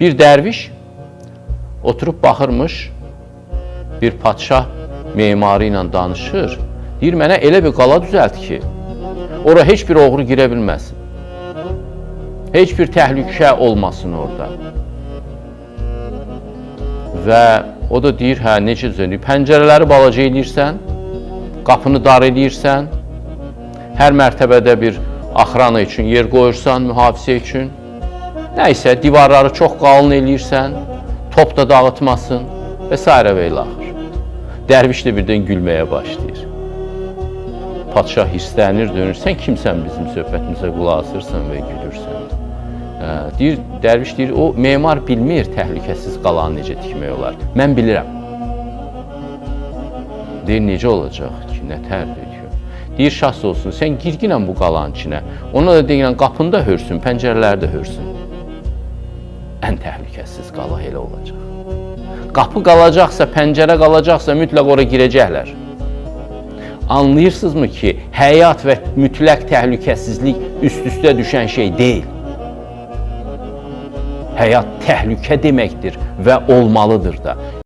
Bir dərviş oturub baxırmış, bir padşah memarı ilə danışır. Deyir, mənə elə bir qala düzəlt ki, ora heç bir oğru girə bilməsin. Heç bir təhlükə olmasın orada. Və o da deyir, hə, necə düzəldir? Pəncərələri balaca eləyirsən, qapını dar eləyirsən, hər mərtəbədə bir axrana üçün yer qoyursan, mühafizə üçün. Nəysə, divarları çox qalın eləyirsən, top da dağıtmasın və s. və ilə axır. Dərviş də birdən gülməyə başlayır. Padşah hirslənir, dönür, sən kimsən bizim söhbətimizə qulaq asırsan və gülürsən. Deyir, dərviş deyir, o memar bilmir təhlükəsiz qalanı necə tikmək olar. Mən bilirəm. Deyir, necə olacaq ki, nətərdir diyor. Deyir, şahs olsun, sən girginən bu qalanın içinə. Ona da deyilən qapını da hörsün, pəncərələri də hörsün. Ən təhlükəsiz qala elə olacaq. Qapı qalacaqsa, pəncərə qalacaqsa mütləq ora girəcəklər. Anlayırsınızmı ki, həyat və mütləq təhlükəsizlik üst-üstə düşən şey deyil. Həyat təhlükə deməkdir və olmalıdır da.